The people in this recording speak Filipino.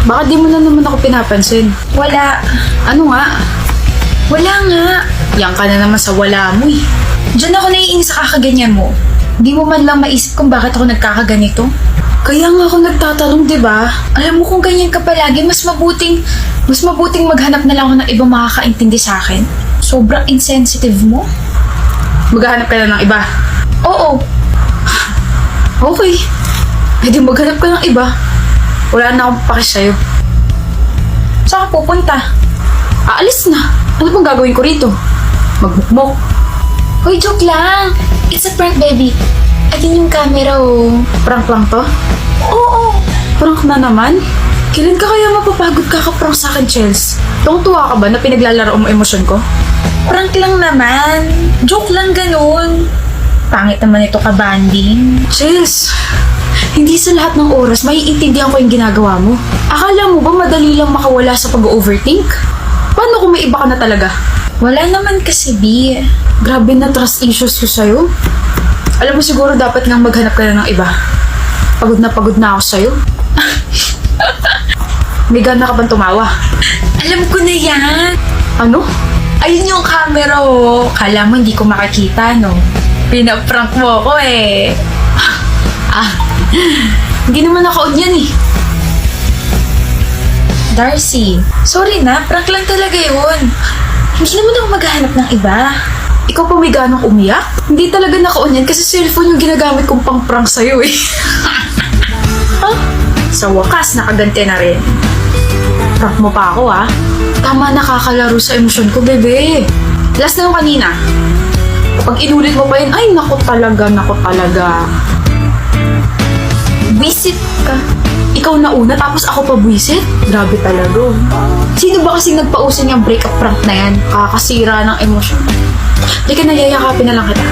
Baka di mo na naman ako pinapansin. Wala. Ano nga? Wala nga. Yan ka na naman sa wala mo eh. Diyan ako naiinis sa kakaganyan mo. Di mo man lang maisip kung bakit ako nagkakaganito. Kaya nga ako nagtatanong, di ba? Alam mo kung ganyan ka palagi, mas mabuting maghanap na lang ako ng ibang makakaintindi sa akin. Sobrang insensitive mo. Maghahanap ka na ng iba. Oo. Okay. Pwede maghanap ka ng iba. Wala na akong paki sa'yo. Saan ka pupunta? Aalis na. Ano bang gagawin ko rito? Magbukmok. Hoy, joke lang. It's a prank, baby. Akin yung camera, oh. Prank lang to? Oo. Prank na naman? Kailan ka kaya mapapagod kakaprank sa akin, Chels? Tuwang-tuwa ka ba na pinaglalaro mo emosyon ko? Prank lang naman. Joke lang ganun. Pangit naman ito ka-banding. Chels, hindi sa lahat ng oras maiintindihan ko yung ginagawa mo. Akala mo ba madali lang makawala sa pag-overthink? Paano kung may iba ka na talaga? Wala naman kasi, B. Grabe na trust issues ko sa'yo. Alam mo siguro dapat ngang maghanap ka na ng iba. Pagod na ako sa'yo. May gana ka bang tumawa? Alam ko na yan. Ano? Ayun yung camera, oh. Kala mo hindi ko makakita, no? Pinaprank mo ako, eh. Hindi naman ako yan eh. Darcy, sorry na. Prank lang talaga yun. Hindi naman ako maghahanap ng iba. Ikaw pa may ganang umiyak? Hindi talaga naka-on yan kasi cellphone yung ginagamit kong pang-prank sa'yo eh. Sa wakas, nakaganti na rin. Prank mo pa ako ah. Tama, nakakalaro sa emosyon ko, bebe. Last na yung kanina. Kapag inulit mo pa yun, ay naku talaga. Visit ka. Ikaw na una, tapos ako pa buwisit? Grabe talaga. Sino ba kasing nagpausin yung breakup prank na yan? Kakasira ng emosyon. Hindi ka nayayakapin na lang kita.